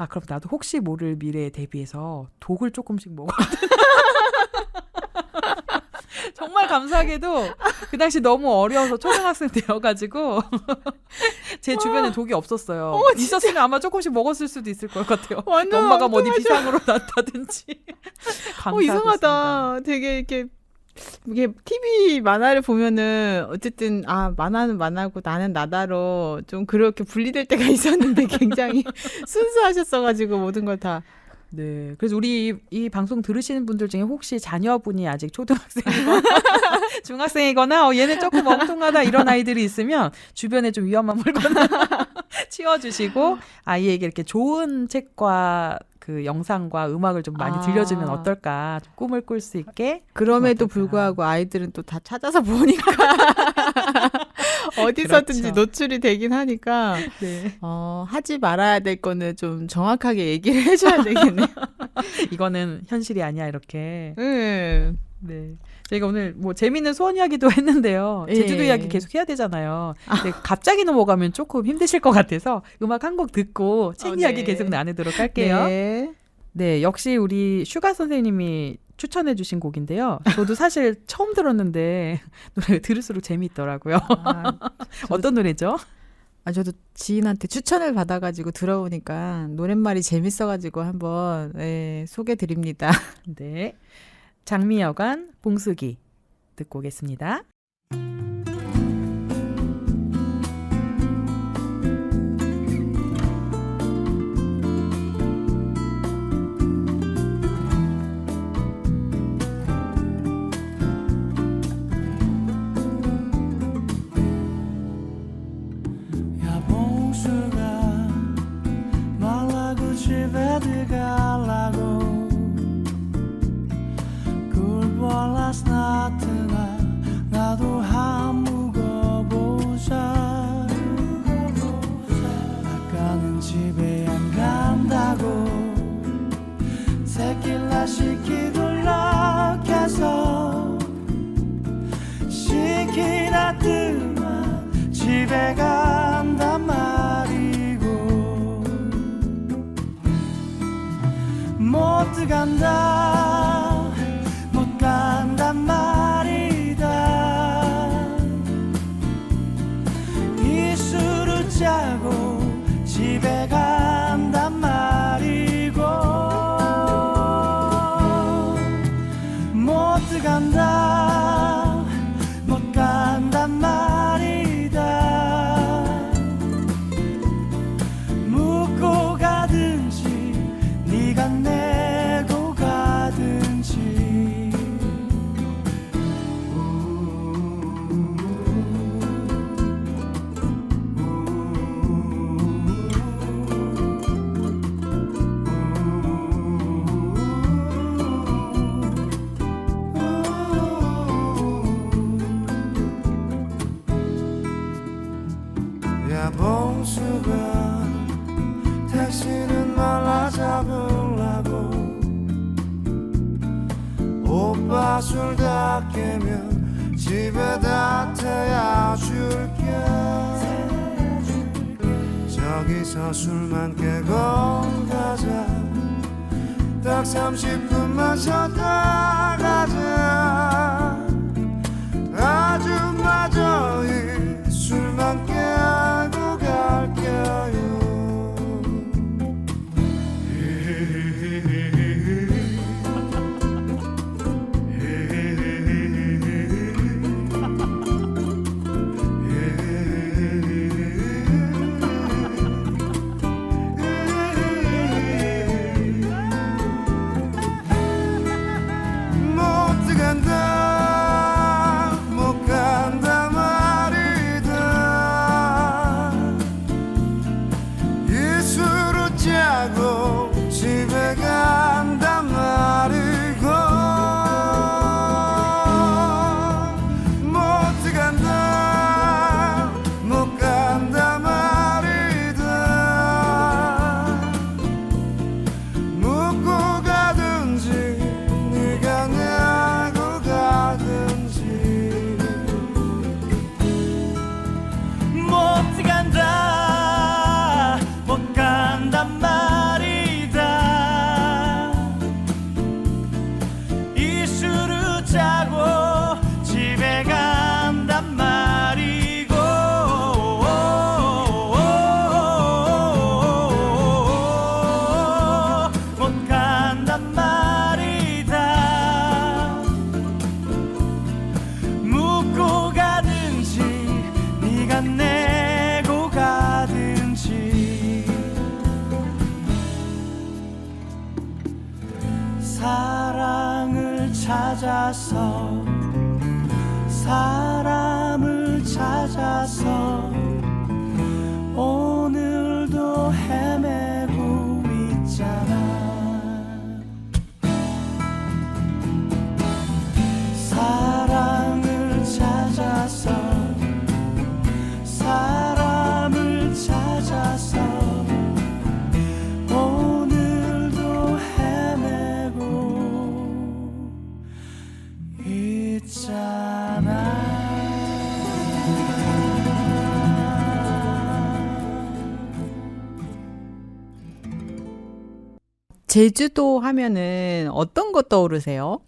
그럼 나도 혹시 모를 미래에 대비해서 독을 조금씩 먹었던 정말 감사하게도 그 당시 너무 어려워서 초등학생 되어가지고 제 주변에 독이 없었어요. 있었으면 아마 조금씩 먹었을 수도 있을 것 같아요. 완전 엄마가 뭐 어디 비상으로 났다든지. 이상하다. 되게 이게 TV 만화를 보면은 어쨌든 만화는 만화고 나는 나다로 좀 그렇게 분리될 때가 있었는데 굉장히 순수하셨어가지고 모든 걸 다. 네. 그래서 우리 이 방송 들으시는 분들 중에 혹시 자녀분이 아직 초등학생이거나 중학생이거나 얘는 조금 엉뚱하다 이런 아이들이 있으면 주변에 좀 위험한 물건을 치워주시고 아이에게 이렇게 좋은 책과 그 영상과 음악을 좀 많이 들려주면 어떨까. 좀 꿈을 꿀 수 있게. 그럼에도 어떨까. 불구하고 아이들은 또 다 찾아서 보니까 어디서든지 그렇죠. 노출이 되긴 하니까 네. 하지 말아야 될 거는 좀 정확하게 얘기를 해줘야 되겠네요. 이거는 현실이 아니야 이렇게. 네. 네. 저희가 오늘 뭐 재미있는 수원 이야기도 했는데요. 제주도 예. 이야기 계속 해야 되잖아요. 근데 갑자기 넘어가면 조금 힘드실 것 같아서 음악 한 곡 듣고 책 네. 이야기 계속 나누도록 할게요. 네. 네, 역시 우리 슈가 선생님이 추천해 주신 곡인데요. 저도 사실 처음 들었는데 노래 들을수록 재미있더라고요. 어떤 노래죠? 저도 지인한테 추천을 받아가지고 들어보니까 노랫말이 재밌어가지고 한번 소개드립니다. 네. 장미여관 봉숙이 듣고 오겠습니다. 야 봉수가 말라고 집에 들어가려고 꿀벌 last night 나도 한 묵어보자 아까는 집에 안 간다고 새끼라 시키도록 해서 시키다 뜨면 집에 간단 말이고 못 들어간다 못 간단 말이다 이 술을 짜고 집에 간단 말이고 못 들어간다 못 간단 말이다 묻고 가든지 네가 내고 가든 홍수가 택시는 말라 잡으려고 오빠 술 다 깨면 집에다 태워줄게 저기서 술만 깨고 가자 딱 30분만 쉬었다 가자 아줌마저희 술만 깨고 갈게요 못 간다 못 간다 말이다 이 술을 짜고 집에 간다 말이고 못 간다 못 간다 말이다 묻고 가든지 네가 내고 가든지 못 간다 못 간단 말이다 이 술을 짜고 집에 간단 말이고 못 간단 말이다 묻고 가든지 네가 내고 가든지 사랑을 찾아서 사람을 찾아서 오늘도 헤매고 있잖아 사랑을 찾아서 사람을 찾아서 오늘도 헤매고 있잖아 제주도 하면은 어떤 거 떠오르세요?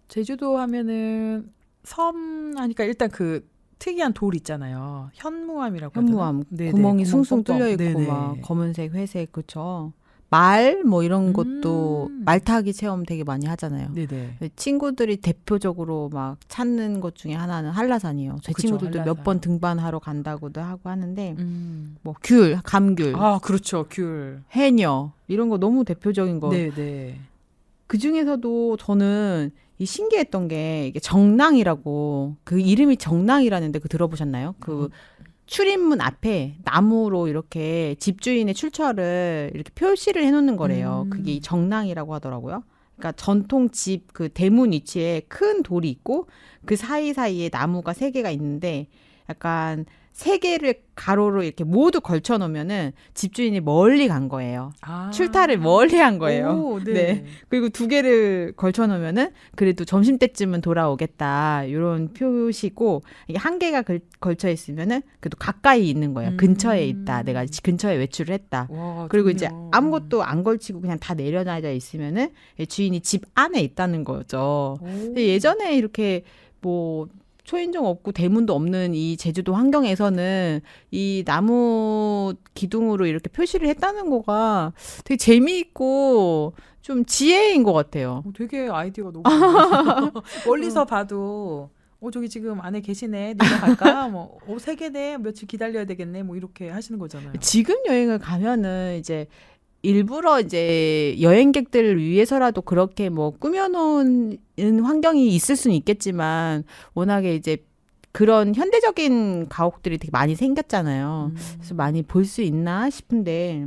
제주도 하면은 섬 하니까 일단 그 특이한 돌 있잖아요. 현무암이라고 현무암 하더라? 네네, 구멍이 구멍 숭숭 뻥뻥. 뚫려 있고 네네. 막 검은색, 회색 그쵸? 말 뭐 이런 것도 말 타기 체험 되게 많이 하잖아요. 네네. 친구들이 대표적으로 막 찾는 것 중에 하나는 한라산이에요. 제 그쵸, 친구들도 몇 한라산. 번 등반하러 간다고도 하고 하는데 음. 뭐 귤, 감귤, 아 그렇죠. 귤. 해녀 이런 거 너무 대표적인 거. 네네. 그 중에서도 저는 이 신기했던 게 이게 정랑이라고 그 이름이 정랑이라는데 그 들어보셨나요? 그 출입문 앞에 나무로 이렇게 집주인의 출처를 이렇게 표시를 해놓는 거래요. 그게 이 정랑이라고 하더라고요. 그러니까 전통 집 그 대문 위치에 큰 돌이 있고 그 사이사이에 나무가 3개가 있는데 약간 3개를 가로로 이렇게 모두 걸쳐 놓으면은 집주인이 멀리 간 거예요. 아. 출타를 멀리 한 거예요. 오, 네. 네. 그리고 2개를 걸쳐 놓으면은 그래도 점심때쯤은 돌아오겠다. 이런 표시고 이게 1개가 걸쳐 있으면은 그래도 가까이 있는 거예요. 근처에 있다. 내가 근처에 외출을 했다. 와, 그리고 좋네요. 이제 아무것도 안 걸치고 그냥 다 내려놔져 있으면은 주인이 집 안에 있다는 거죠. 오. 근데 예전에 이렇게 뭐 초인종 없고 대문도 없는 이 제주도 환경에서는 이 나무 기둥으로 이렇게 표시를 했다는 거가 되게 재미있고 좀 지혜인 것 같아요. 되게 아이디어가 너무 좋네요. 멀리서 봐도 저기 지금 안에 계시네. 내려갈까? 뭐 3개네. 며칠 기다려야 되겠네. 뭐 이렇게 하시는 거잖아요. 지금 여행을 가면은 이제 일부러 이제 여행객들을 위해서라도 그렇게 뭐 꾸며놓은 환경이 있을 수는 있겠지만 워낙에 이제 그런 현대적인 가옥들이 되게 많이 생겼잖아요. 그래서 많이 볼 수 있나 싶은데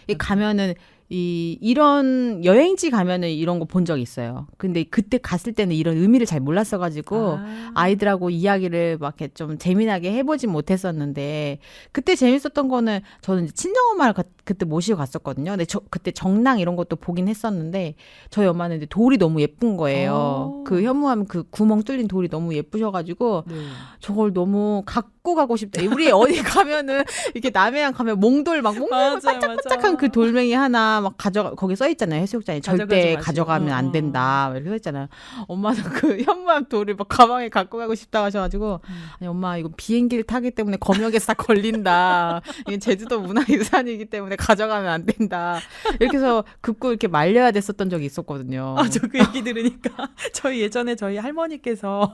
이 가면은 이런 여행지 가면은 이런 거 본 적 있어요. 근데 그때 갔을 때는 이런 의미를 잘 몰랐어가지고 아이들하고 이야기를 막 이렇게 좀 재미나게 해보진 못했었는데 그때 재밌었던 거는 저는 이제 친정엄마를 그때 모시고 갔었거든요. 근데 그때 정랑 이런 것도 보긴 했었는데 저희 엄마는 이제 돌이 너무 예쁜 거예요. 그 현무암 그 구멍 뚫린 돌이 너무 예쁘셔가지고 네. 저걸 너무 갖고 가고 싶다. 우리 어디 가면은 이렇게 남해안 가면 몽돌 막 반짝반짝한 그 돌멩이 하나 막 거기 써 있잖아요. 해수욕장에 절대 가져가면 안 된다. 이렇게 써 있잖아요. 엄마는 그 현무암 돌을 막 가방에 갖고 가고 싶다 하셔가지고 아니 엄마 이거 비행기를 타기 때문에 검역에 싹 걸린다. 이게 제주도 문화유산이기 때문에 가져가면 안 된다. 이렇게 해서 급고 이렇게 말려야 됐었던 적이 있었거든요. 저 그 얘기 들으니까 저희 예전에 저희 할머니께서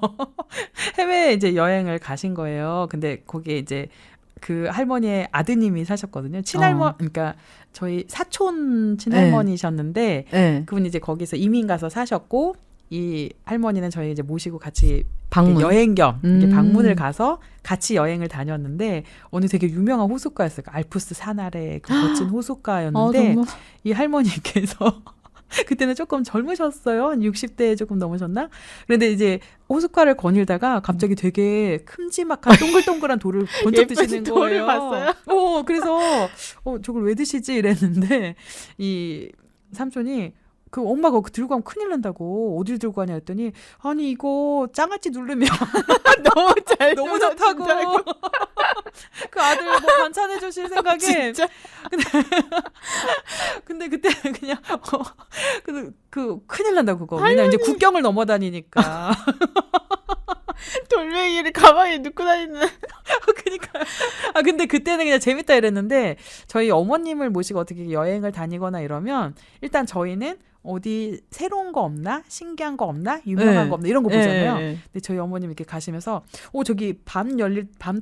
해외에 이제 여행을 가신 거예요. 근데 거기에 이제 그 할머니의 아드님이 사셨거든요. 그러니까 저희 사촌 친할머니셨는데 네. 그분이 이제 거기서 이민 가서 사셨고 이 할머니는 저희 이제 모시고 같이 방문. 여행 겸 이렇게 음. 방문을 가서 같이 여행을 다녔는데 어느 되게 유명한 호숫가였어요. 그 알프스 산 아래 그 멋진 호숫가였는데 정말. 이 할머니께서 그때는 조금 젊으셨어요. 한 60대에 조금 넘으셨나? 그런데 이제 호숫가를 거닐다가 갑자기 되게 큼지막한 동글동글한 돌을 번쩍 드시는 예쁜 돌을 거예요. 봤어요? 그래서 저걸 왜 드시지? 이랬는데 이 삼촌이 그 엄마가 그거 들고 가면 큰일 난다고 어딜 들고 가냐 했더니 아니 이거 장아찌 누르면 너무 잘 너무 좋다고 그 아들 뭐 반찬해 주실 생각에 진짜? 근데 그때 그냥 그 큰일 난다 그거 왜냐면 이제 국경을 넘어 다니니까 돌멩이를 가방에 넣고 다니는. 그러니까 근데 그때는 그냥 재밌다 이랬는데 저희 어머님을 모시고 어떻게 여행을 다니거나 이러면 일단 저희는 어디 새로운 거 없나? 신기한 거 없나? 유명한 네. 거 없나? 이런 거 보잖아요. 네. 근데 저희 어머님 이렇게 가시면서 저기 밤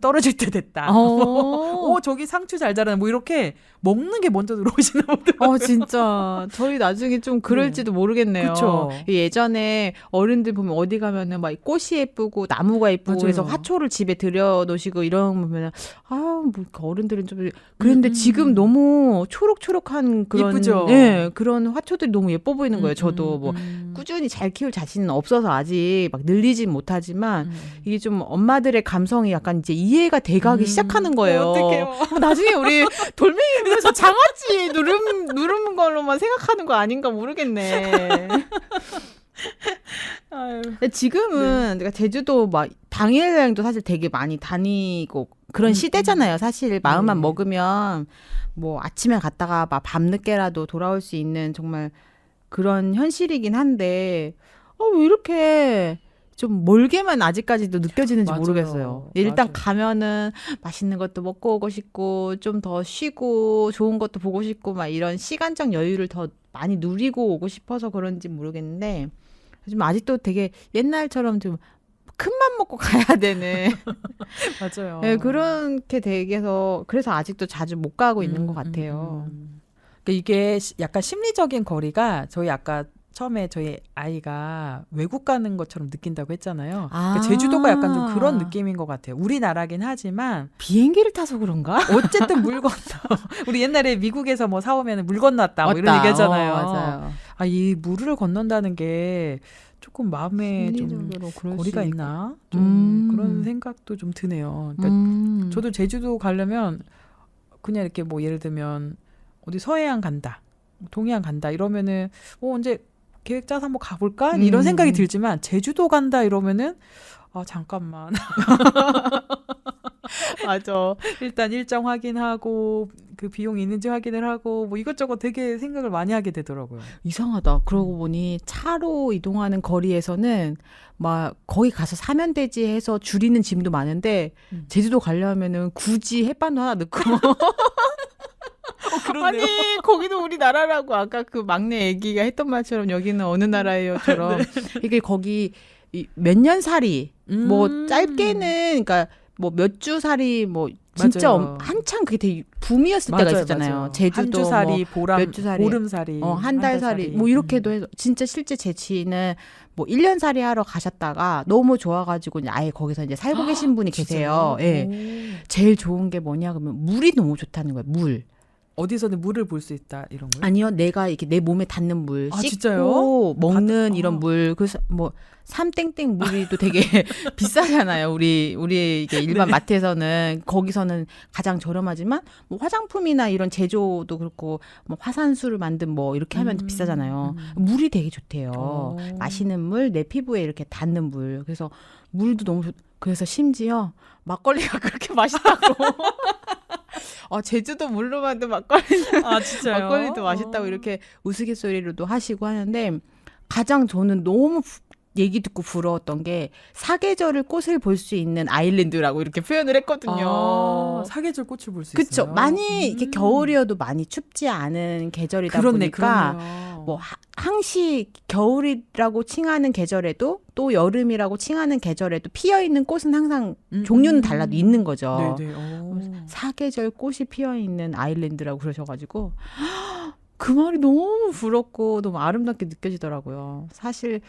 떨어질 때 됐다. 저기 상추 잘 자라네. 뭐 이렇게 먹는 게 먼저 들어오시나 보더라고요. 진짜 저희 나중에 좀 그럴지도 모르겠네요. 그쵸. 예전에 어른들 보면 어디 가면은 막 꽃이 예쁘고 나무가 예쁘고 맞아요. 그래서 화초를 집에 들여 놓으시고 이런 거 보면은 뭐 어른들은 좀 그런데 지금 너무 초록초록한 그런 예쁘죠? 그런 화초들이 너무 예뻐 보이는 거예요. 저도 뭐 꾸준히 잘 키울 자신은 없어서 아직 막 늘리진 못하지만 이게 좀 엄마들의 감성이 약간 이제 이해가 돼가기 시작하는 거예요. 어떡해요. 나중에 우리 돌멩이 보면서 장아찌 누르는 걸로만 생각하는 거 아닌가 모르겠네. 아유. 근데 지금은 내가 제주도 막 당일 여행도 사실 되게 많이 다니고 그런 시대잖아요. 사실 마음만 네. 먹으면 뭐 아침에 갔다가 막 밤늦게라도 돌아올 수 있는 정말 그런 현실이긴 한데 왜 이렇게 좀 멀게만 아직까지도 느껴지는지 맞아요. 모르겠어요. 일단 맞아요. 가면은 맛있는 것도 먹고 오고 싶고 좀 더 쉬고 좋은 것도 보고 싶고 막 이런 시간적 여유를 더 많이 누리고 오고 싶어서 그런지 모르겠는데 좀 아직도 되게 옛날처럼 좀 큰맘 먹고 가야 되는 맞아요. 네, 그렇게 되게서 그래서 아직도 자주 못 가고 있는 것 같아요. 그러니까 이게 약간 심리적인 거리가 저희 아까 처음에 저희 아이가 외국 가는 것처럼 느낀다고 했잖아요. 그러니까 제주도가 약간 좀 그런 느낌인 것 같아요. 우리나라긴 하지만 비행기를 타서 그런가? 어쨌든 물 건너. 우리 옛날에 미국에서 뭐 사오면 물 건넜다 뭐 이런 얘기 했잖아요. 맞아요. 이 물을 건넌다는 게 조금 마음에 좀 심리적으로 그럴 거리가 수 있나? 좀 음. 그런 생각도 좀 드네요. 그러니까 저도 제주도 가려면 그냥 이렇게 뭐 예를 들면 어디 서해안 간다, 동해안 간다 이러면은 언제 계획 짜서 한번 가볼까? 이런 생각이 들지만 제주도 간다 이러면은 잠깐만. 맞아. 일단 일정 확인하고 그 비용이 있는지 확인을 하고 뭐 이것저것 되게 생각을 많이 하게 되더라고요. 이상하다. 그러고 보니 차로 이동하는 거리에서는 막 거기 가서 사면 되지 해서 줄이는 짐도 많은데 제주도 가려면은 굳이 햇반도 하나 넣고 그렇네요. 아니 거기도 우리나라라고 아까 그 막내 애기가 했던 말처럼 여기는 어느 나라예요처럼 이게 거기 몇 년 살이 뭐 짧게는 그러니까 뭐 몇 주 살이 뭐 진짜 맞아요. 한창 그게 되게 붐이었을 때가 있었잖아요. 맞아요. 제주도 한 주살이 몇 주살이 보름살이 한 달살이 뭐 이렇게도 해서 진짜 실제 제 지인은 뭐 1년살이 하러 가셨다가 너무 좋아가지고 이제 아예 거기서 이제 살고 계신 분이 계세요. 예. 제일 좋은 게 뭐냐 그러면 물이 너무 좋다는 거예요. 물. 어디서든 물을 볼 수 있다 이런 거요? 아니요, 내가 이렇게 내 몸에 닿는 물, 아, 씻고 진짜요? 먹는 받- 이런 물, 그래서 뭐 삼땡땡 물이 또 되게 비싸잖아요. 우리 이게 일반 네. 마트에서는 거기서는 가장 저렴하지만 뭐 화장품이나 이런 제조도 그렇고 뭐 화산수를 만든 뭐 이렇게 하면 비싸잖아요. 물이 되게 좋대요. 어. 마시는 물, 내 피부에 이렇게 닿는 물. 그래서 물도 너무 그래서 심지어 막걸리가 그렇게 맛있다고. 제주도 물로 만든 막걸리. 아 진짜요? 막걸리도 맛있다고 이렇게 우스갯소리로도 하시고 하는데 가장 저는 너무 얘기 듣고 부러웠던 게 사계절을 꽃을 볼 수 있는 아일랜드라고 이렇게 표현을 했거든요. 아, 사계절 꽃을 볼 수 그쵸. 있어요. 많이 이렇게 겨울이어도 많이 춥지 않은 계절이다 그렇네, 보니까 그러네요. 뭐 항시 겨울이라고 칭하는 계절에도 또 여름이라고 칭하는 계절에도 피어 있는 꽃은 항상 종류는 달라도 있는 거죠. 네네. 오. 사계절 꽃이 피어 있는 아일랜드라고 그러셔가지고 그 말이 너무 부럽고 너무 아름답게 느껴지더라고요. 사실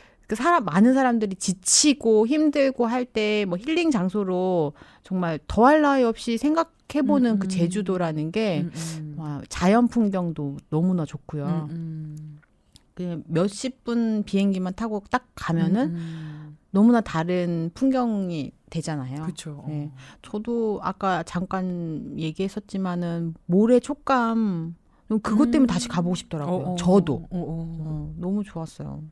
많은 사람들이 지치고 힘들고 할 때 뭐 힐링 장소로 정말 더할 나위 없이 생각해보는 그 제주도라는 게 와, 자연 풍경도 너무나 좋고요. 그냥 몇십 분 비행기만 타고 딱 가면은 너무나 다른 풍경이 되잖아요. 그렇죠. 네. 저도 아까 잠깐 얘기했었지만은 모래 촉감 그것 때문에 다시 가보고 싶더라고요. 저도 너무 좋았어요.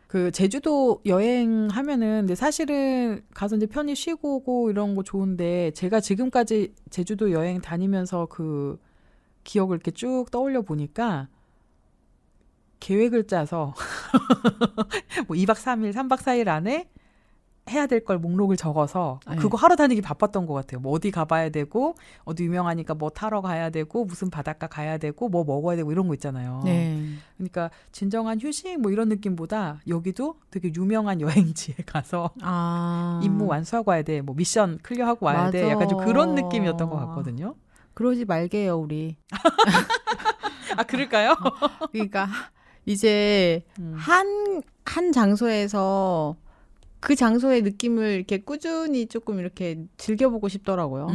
그 제주도 여행하면은 근데 사실은 가서 이제 편히 쉬고 오고 이런 거 좋은데 제가 지금까지 제주도 여행 다니면서 그 기억을 이렇게 쭉 떠올려 보니까 계획을 짜서 뭐 2박 3일, 3박 4일 안에 해야 될 걸 목록을 적어서 네. 그거 하러 다니기 바빴던 것 같아요. 뭐 어디 가봐야 되고 어디 유명하니까 뭐 타러 가야 되고 무슨 바닷가 가야 되고 뭐 먹어야 되고 이런 거 있잖아요. 네. 그러니까 진정한 휴식 뭐 이런 느낌보다 여기도 되게 유명한 여행지에 가서 임무 완수하고 와야 돼. 뭐 미션 클리어하고 와야 돼. 맞아. 약간 좀 그런 느낌이었던 것 같거든요. 그러지 말게요, 우리. 아 그럴까요? 그러니까 이제 한 장소에서 그 장소의 느낌을 이렇게 꾸준히 조금 이렇게 즐겨보고 싶더라고요.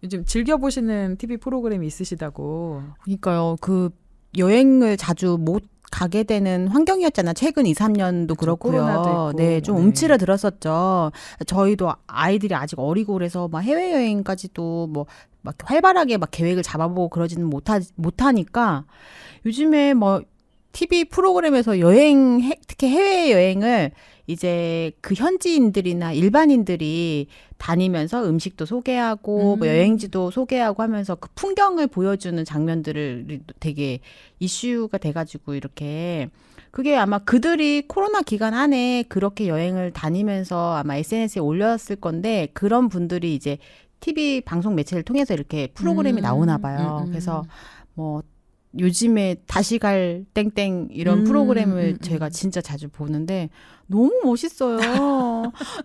요즘 즐겨보시는 TV 프로그램이 있으시다고. 그러니까요. 그 여행을 자주 못 가게 되는 환경이었잖아. 최근 2, 3년도 그쵸, 그렇고요. 코로나도 있고. 네, 좀 네. 움츠러들었었죠. 저희도 아이들이 아직 어리고 그래서 막 해외여행까지도 뭐 막 활발하게 막 계획을 잡아보고 그러지는 못하니까 요즘에 뭐 TV 프로그램에서 특히 해외여행을 이제 그 현지인들이나 일반인들이 다니면서 음식도 소개하고 뭐 여행지도 소개하고 하면서 그 풍경을 보여주는 장면들을 되게 이슈가 돼가지고 이렇게 그게 아마 그들이 코로나 기간 안에 그렇게 여행을 다니면서 아마 SNS에 올렸을 건데 그런 분들이 이제 TV 방송 매체를 통해서 이렇게 프로그램이 나오나 봐요. 그래서 뭐 요즘에 다시 갈 땡땡 이런 프로그램을 제가 진짜 자주 보는데 너무 멋있어요.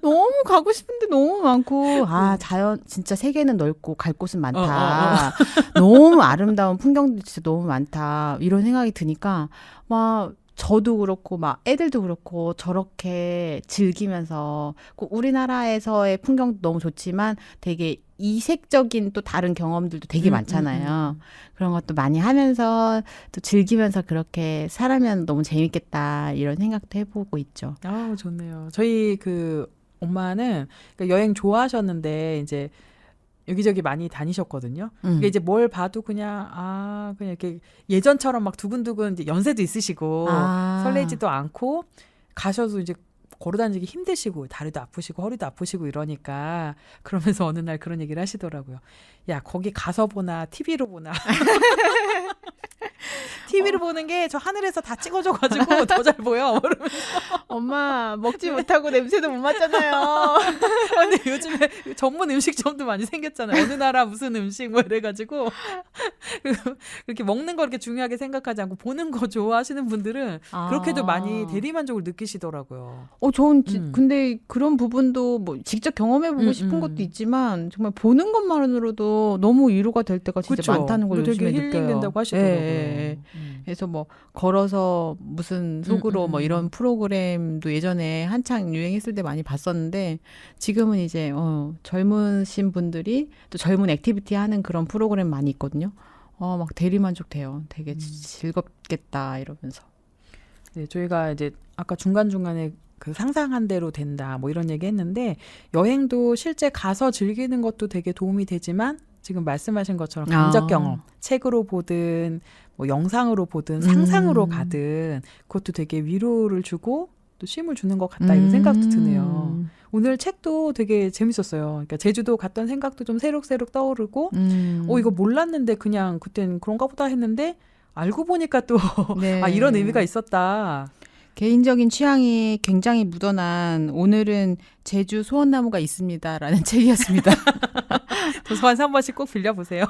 너무 가고 싶은데 너무 많고 자연 진짜 세계는 넓고 갈 곳은 많다. 너무 아름다운 풍경도 진짜 너무 많다. 이런 생각이 드니까 막 저도 그렇고 막 애들도 그렇고 저렇게 즐기면서 꼭 우리나라에서의 풍경도 너무 좋지만 되게 이색적인 또 다른 경험들도 되게 많잖아요. 그런 것도 많이 하면서 또 즐기면서 그렇게 살아면 너무 재밌겠다 이런 생각도 해보고 있죠. 아, 좋네요. 저희 그 엄마는 그러니까 여행 좋아하셨는데 이제 여기저기 많이 다니셨거든요. 그러니까 이제 뭘 봐도 그냥 이렇게 예전처럼 막 두근두근 이제 연세도 있으시고 설레지도 않고 가셔도 이제 걸어다니기 힘드시고 다리도 아프시고 허리도 아프시고 이러니까 그러면서 어느 날 그런 얘기를 하시더라고요. 야, 거기 가서 보나 TV로 보나. TV로 보는 게 저 하늘에서 다 찍어줘가지고 더 잘 보여. 엄마 먹지 못하고 냄새도 못 맡잖아요. 근데 요즘에 전문 음식점도 많이 생겼잖아요. 어느 나라 무슨 음식 뭐 이래가지고 그렇게 먹는 거 이렇게 중요하게 생각하지 않고 보는 거 좋아하시는 분들은 그렇게도 많이 대리만족을 느끼시더라고요. 전 근데 그런 부분도 뭐 직접 경험해보고 싶은 것도 있지만 정말 보는 것만으로도 너무 위로가 될 때가 진짜 그쵸? 많다는 걸 되게 요즘에 느껴요. 힐링된다고 하시더라고요. 예. 그래서 뭐 걸어서 무슨 속으로 뭐 이런 프로그램도 예전에 한창 유행했을 때 많이 봤었는데 지금은 이제 젊으신 분들이 또 젊은 액티비티 하는 그런 프로그램 많이 있거든요. 막 대리만족돼요. 되게 즐겁겠다 이러면서. 네, 저희가 이제 아까 중간중간에 그 상상한 대로 된다 뭐 이런 얘기 했는데 여행도 실제 가서 즐기는 것도 되게 도움이 되지만 지금 말씀하신 것처럼 감적 경험, 책으로 보든 뭐 영상으로 보든 상상으로 가든 그것도 되게 위로를 주고 또 쉼을 주는 것 같다 이런 생각도 드네요. 오늘 책도 되게 재밌었어요. 그러니까 제주도 갔던 생각도 좀 새록새록 떠오르고 이거 몰랐는데 그냥 그땐 그런가 보다 했는데 알고 보니까 또 네. 아, 이런 의미가 있었다. 개인적인 취향이 굉장히 묻어난 오늘은 제주 소원나무가 있습니다라는 책이었습니다. 도서관에서 한 번씩 꼭 빌려보세요.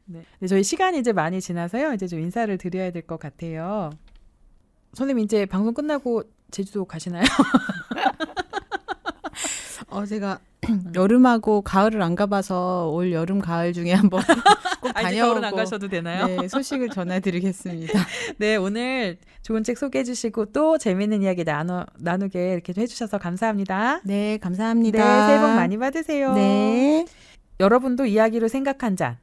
네. 저희 시간이 이제 많이 지나서요. 이제 좀 인사를 드려야 될 것 같아요. 선생님 이제 방송 끝나고 제주도 가시나요? 제가 여름하고 가을을 안 가봐서 올 여름 가을 중에 한번 꼭 이제 다녀오고 겨울은 안 가셔도 되나요? 네, 소식을 전해드리겠습니다. 네, 오늘 좋은 책 소개해 주시고 또 재미있는 이야기 나누게 이렇게 좀 해주셔서 감사합니다. 네, 감사합니다. 네, 새해 복 많이 받으세요. 네. 여러분도 이야기로 생각한 잔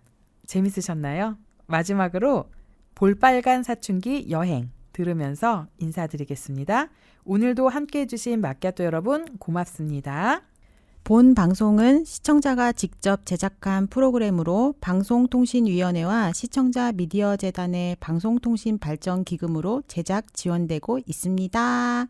재밌으셨나요? 마지막으로 볼빨간 사춘기 여행 들으면서 인사드리겠습니다. 오늘도 함께해 주신 마키아토 여러분 고맙습니다. 본 방송은 시청자가 직접 제작한 프로그램으로 방송통신위원회와 시청자 미디어 재단의 방송통신 발전 기금으로 제작 지원되고 있습니다.